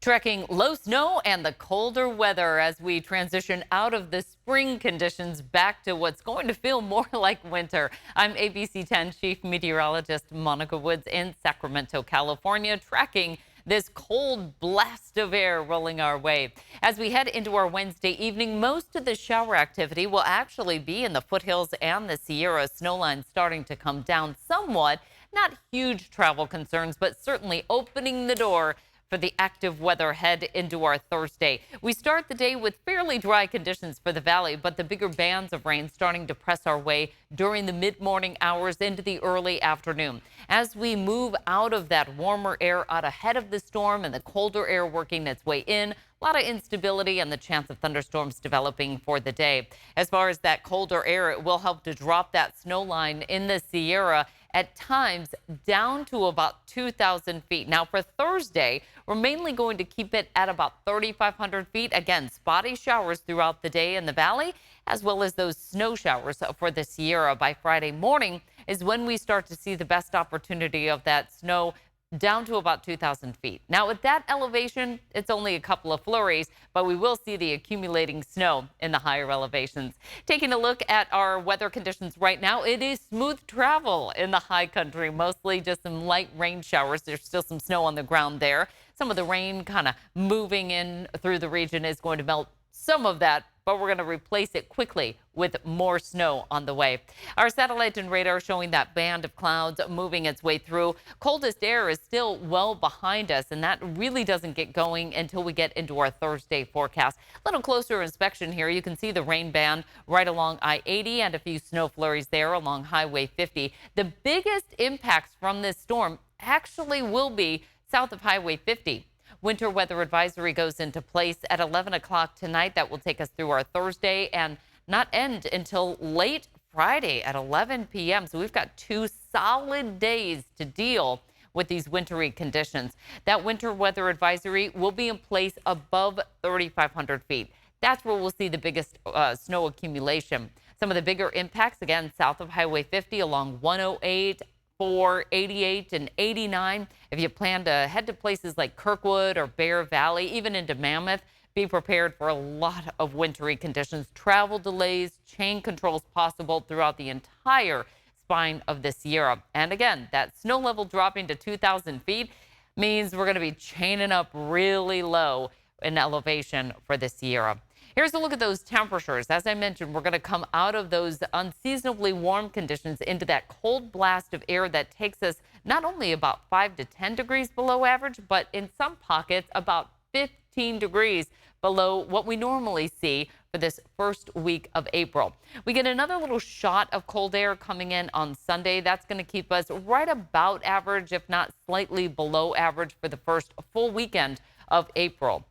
Trekking low snow and the colder weather as we transition out of the spring conditions back to what's going to feel more like winter. I'm ABC 10 Chief Meteorologist Monica Woods in Sacramento, California, tracking this cold blast of air rolling our way. As we head into our Wednesday evening, most of the shower activity will actually be in the foothills and the Sierra. Snowline starting to come down somewhat. Not huge travel concerns, but certainly opening the door for the active weather head into our Thursday. We start the day with fairly dry conditions for the valley, but the bigger bands of rain starting to press our way during the mid-morning hours into the early afternoon. As we move out of that warmer air out ahead of the storm and the colder air working its way in, a lot of instability and the chance of thunderstorms developing for the day. As far as that colder air, it will help to drop that snow line in the Sierra at times down to about 2,000 feet. Now for Thursday, we're mainly going to keep it at about 3,500 feet. Again, spotty showers throughout the day in the valley, as well as those snow showers for the Sierra. By Friday morning is when we start to see the best opportunity of that snow down to about 2,000 feet. Now, at that elevation, it's only a couple of flurries, but we will see the accumulating snow in the higher elevations. Taking a look at our weather conditions right now, it is smooth travel in the high country, mostly just some light rain showers. There's still some snow on the ground there. Some of the rain kind of moving in through the region is going to melt some of that, but we're going to replace it quickly with more snow on the way. Our satellite and radar showing that band of clouds moving its way through. Coldest air is still well behind us, and that really doesn't get going until we get into our Thursday forecast. A little closer inspection here. You can see the rain band right along I-80 and a few snow flurries there along Highway 50. The biggest impacts from this storm actually will be south of Highway 50. Winter weather advisory goes into place at 11 o'clock tonight. That will take us through our Thursday and not end until late Friday at 11 p.m. So we've got 2 solid days to deal with these wintry conditions. That winter weather advisory will be in place above 3,500 feet. That's where we'll see the biggest snow accumulation. Some of the bigger impacts, again, south of Highway 50 along 108, 88 and 89. If you plan to head to places like Kirkwood or Bear Valley, even into Mammoth, be prepared for a lot of wintry conditions, travel delays, chain controls possible throughout the entire spine of the Sierra. And again, that snow level dropping to 2,000 feet means we're going to be chaining up really low in elevation for the Sierra. Here's a look at those temperatures. As I mentioned, we're going to come out of those unseasonably warm conditions into that cold blast of air that takes us not only about 5 to 10 degrees below average, but in some pockets about 15 degrees below what we normally see for this first week of April. We get another little shot of cold air coming in on Sunday. That's going to keep us right about average, if not slightly below average for the first full weekend of April.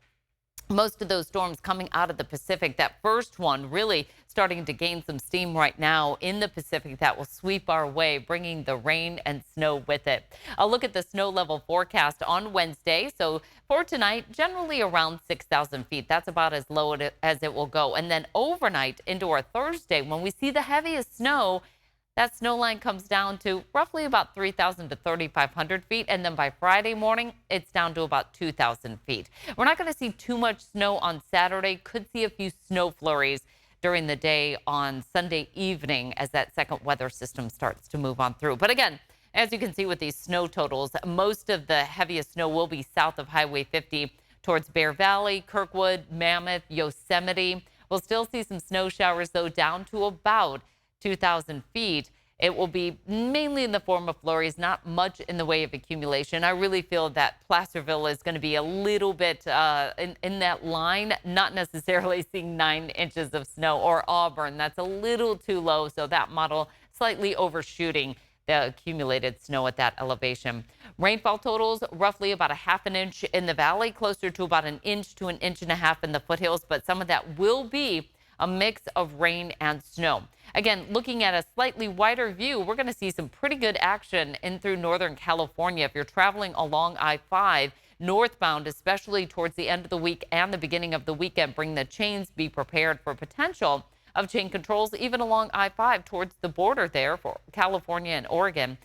Most of those storms coming out of the Pacific. That first one really starting to gain some steam right now in the Pacific that will sweep our way, bringing the rain and snow with it. I'll look at the snow level forecast on Wednesday. So for tonight, generally around 6,000 feet. That's about as low as it will go. And then overnight into our Thursday, when we see the heaviest snow, that snow line comes down to roughly about 3,000 to 3,500 feet. And then by Friday morning, it's down to about 2,000 feet. We're not going to see too much snow on Saturday. Could see a few snow flurries during the day on Sunday evening as that second weather system starts to move on through. But again, as you can see with these snow totals, most of the heaviest snow will be south of Highway 50 towards Bear Valley, Kirkwood, Mammoth, Yosemite. We'll still see some snow showers, though, down to about 2,000 feet. It will be mainly in the form of flurries, not much in the way of accumulation. I really feel that Placerville is going to be a little bit in that line, not necessarily seeing 9 inches of snow, or Auburn. That's a little too low, so that model slightly overshooting the accumulated snow at that elevation. Rainfall totals roughly about a ½ an inch in the valley, closer to about 1 inch to 1.5 inches in the foothills, but some of that will be a mix of rain and snow. Again, looking at a slightly wider view, we're going to see some pretty good action in through Northern California. If you're traveling along I-5 northbound, especially towards the end of the week and the beginning of the weekend, bring the chains, be prepared for potential of chain controls, even along I-5 towards the border there for California and Oregon.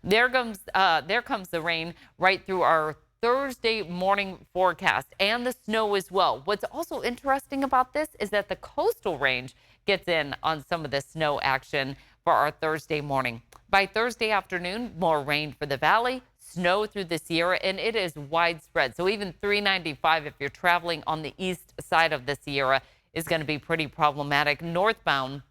There comes the rain right through our Thursday morning forecast and the snow as well. What's also interesting about this is that the coastal range gets in on some of the snow action for our Thursday morning. By Thursday afternoon, more rain for the valley, snow through the Sierra, and it is widespread. So even 395, if you're traveling on the east side of the Sierra, is going to be pretty problematic. Northbound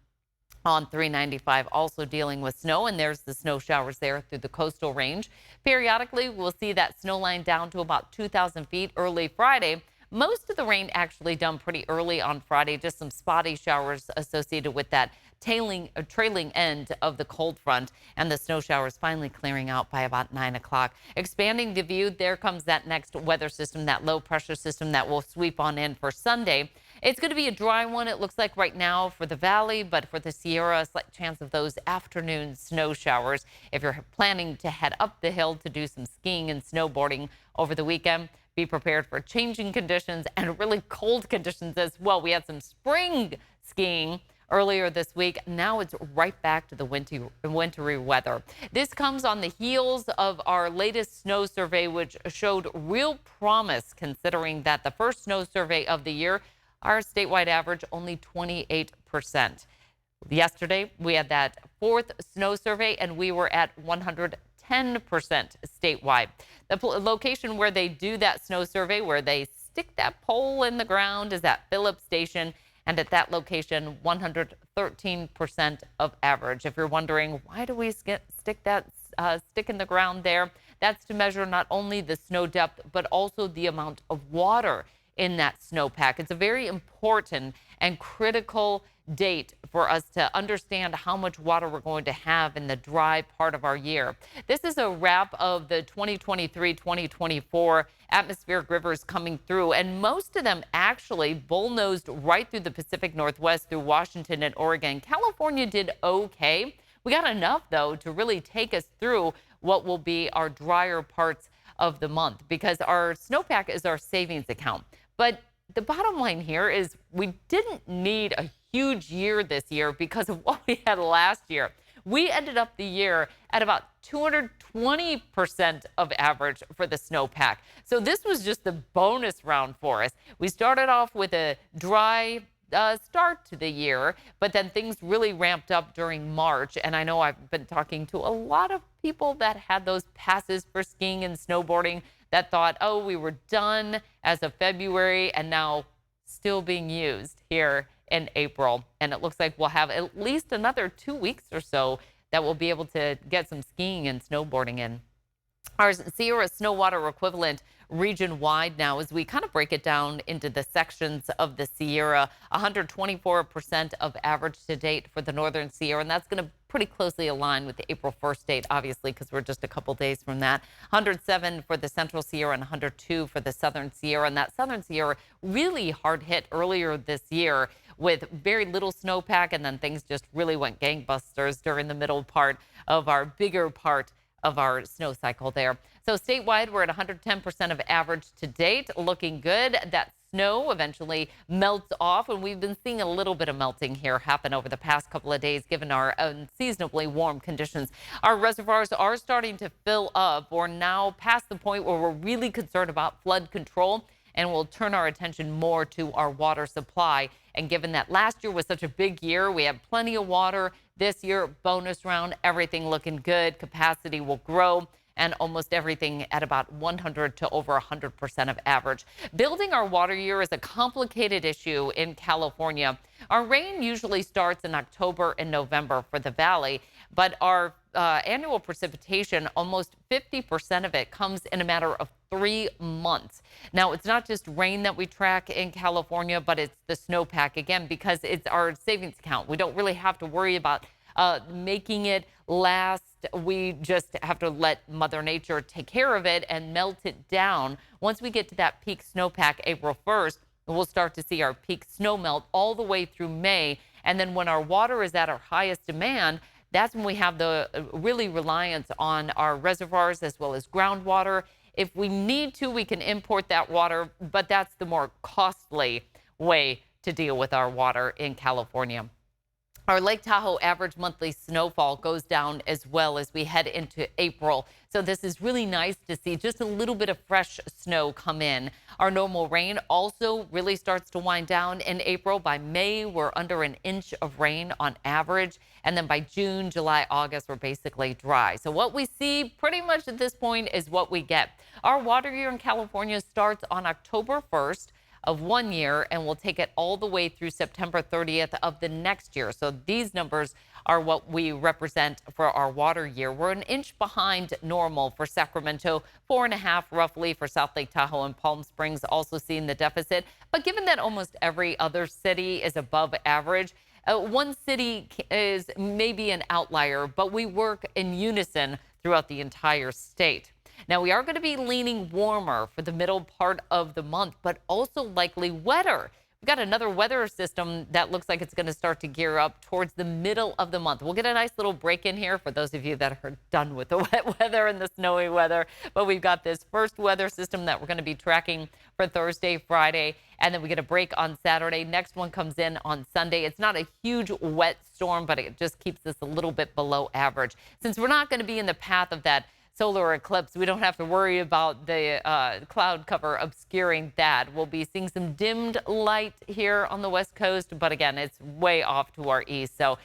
on 395 also dealing with snow, and there's the snow showers there through the coastal range. Periodically, we'll see that snow line down to about 2,000 feet early Friday. Most of the rain actually done pretty early on Friday, just some spotty showers associated with that trailing end of the cold front, and the snow showers finally clearing out by about 9 o'clock. Expanding the view, there comes that next weather system, that low pressure system that will sweep on in for Sunday. It's going to be a dry one, it looks like right now for the valley, but for the Sierra, a slight chance of those afternoon snow showers. If you're planning to head up the hill to do some skiing and snowboarding over the weekend, be prepared for changing conditions and really cold conditions as well. We had some spring skiing earlier this week. Now it's right back to the wintry weather. This comes on the heels of our latest snow survey, which showed real promise, considering that the first snow survey of the year, our statewide average only 28%. Yesterday, we had that fourth snow survey, and we were at 110% statewide. The location where they do that snow survey, where they stick that pole in the ground, is at Phillips Station. And at that location, 113% of average. If you're wondering, why do we stick that stick in the ground there? That's to measure not only the snow depth, but also the amount of water in that snowpack. It's a very important and critical date for us to understand how much water we're going to have in the dry part of our year. This is a wrap of the 2023-2024 atmospheric rivers coming through, and most of them actually bull-nosed right through the Pacific Northwest, through Washington and Oregon. California did okay. We got enough, though, to really take us through what will be our drier parts of the month, because our snowpack is our savings account. But the bottom line here is we didn't need a huge year this year because of what we had last year. We ended up the year at about 220% of average for the snowpack. So this was just the bonus round for us. We started off with a dry start to the year, but then things really ramped up during March. And I know I've been talking to a lot of people that had those passes for skiing and snowboarding that thought, oh, we were done as of February, and now still being used here in April. And it looks like we'll have at least another 2 weeks or so that we'll be able to get some skiing and snowboarding in. Our Sierra snow water equivalent region-wide now, as we kind of break it down into the sections of the Sierra, 124% of average to date for the northern Sierra, and that's going to pretty closely align with the April 1st date, obviously, because we're just a couple days from that. 107 for the central Sierra and 102 for the southern Sierra, and that southern Sierra really hard hit earlier this year with very little snowpack, and then things just really went gangbusters during the middle part of our bigger part of our snow cycle there. So statewide, we're at 110% of average to date, looking good. That snow eventually melts off, and we've been seeing a little bit of melting here happen over the past couple of days, given our unseasonably warm conditions. Our reservoirs are starting to fill up. We're now past the point where we're really concerned about flood control, and we'll turn our attention more to our water supply. And given that last year was such a big year, we have plenty of water. This year, bonus round, everything looking good. Capacity will grow, and almost everything at about 100 to over 100% of average. Building our water year is a complicated issue in California. Our rain usually starts in October and November for the valley, but our annual precipitation, almost 50% of it comes in a matter of 3 months. Now, it's not just rain that we track in California, but it's the snowpack, again, because it's our savings account. We don't really have to worry about making it last. We just have to let Mother Nature take care of it and melt it down. Once we get to that peak snowpack April 1st, we'll start to see our peak snow melt all the way through May. And then when our water is at our highest demand, that's when we have the really reliance on our reservoirs as well as groundwater. If we need to, we can import that water, but that's the more costly way to deal with our water in California. Our Lake Tahoe average monthly snowfall goes down as well as we head into April. So this is really nice to see just a little bit of fresh snow come in. Our normal rain also really starts to wind down in April. By May, we're under an inch of rain on average. And then by June, July, August, we're basically dry. So what we see pretty much at this point is what we get. Our water year in California starts on October 1st. Of 1 year, and we'll take it all the way through September 30th of the next year. So these numbers are what we represent for our water year. We're an inch behind normal for Sacramento, 4.5 roughly for South Lake Tahoe and Palm Springs, also seeing the deficit. But given that almost every other city is above average, one city is maybe an outlier, but we work in unison throughout the entire state. Now, we are going to be leaning warmer for the middle part of the month, but also likely wetter. We've got another weather system that looks like it's going to start to gear up towards the middle of the month. We'll get a nice little break in here for those of you that are done with the wet weather and the snowy weather. But we've got this first weather system that we're going to be tracking for Thursday, Friday, and then we get a break on Saturday. Next one comes in on Sunday. It's not a huge wet storm, but it just keeps us a little bit below average. Since we're not going to be in the path of that solar eclipse, we don't have to worry about the cloud cover obscuring that. We'll be seeing some dimmed light here on the west coast, but again, it's way off to our east. So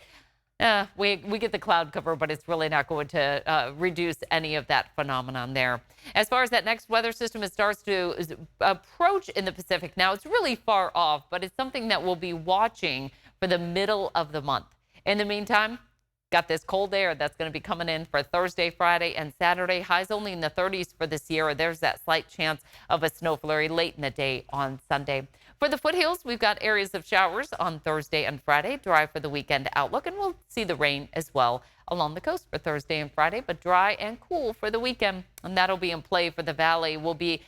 we get the cloud cover, but it's really not going to reduce any of that phenomenon there. As far as that next weather system, it starts to approach in the Pacific. Now, it's really far off, but it's something that we'll be watching for the middle of the month. In the meantime, got this cold air that's going to be coming in for Thursday, Friday, and Saturday. Highs only in the 30s for this year. There's that slight chance of a snow flurry late in the day on Sunday. For the foothills, we've got areas of showers on Thursday and Friday. Dry for the weekend outlook, and we'll see the rain as well along the coast for Thursday and Friday, but dry and cool for the weekend. And that'll be in play for the valley. We'll be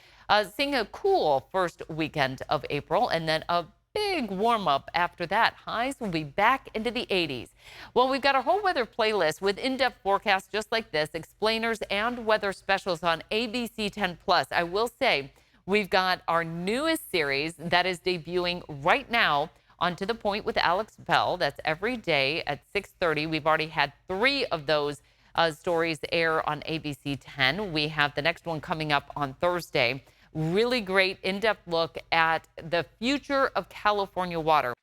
seeing a cool first weekend of April, and then a big warm up after that. Highs will be back into the 80s. Well, we've got a whole weather playlist with in-depth forecasts just like this, explainers and weather specials on ABC 10 Plus. I will say we've got our newest series that is debuting right now on To The Point with Alex Bell. That's every day at 6:30. We've already had 3 of those stories air on ABC 10. We have the next one coming up on Thursday. Really great in-depth look at the future of California water.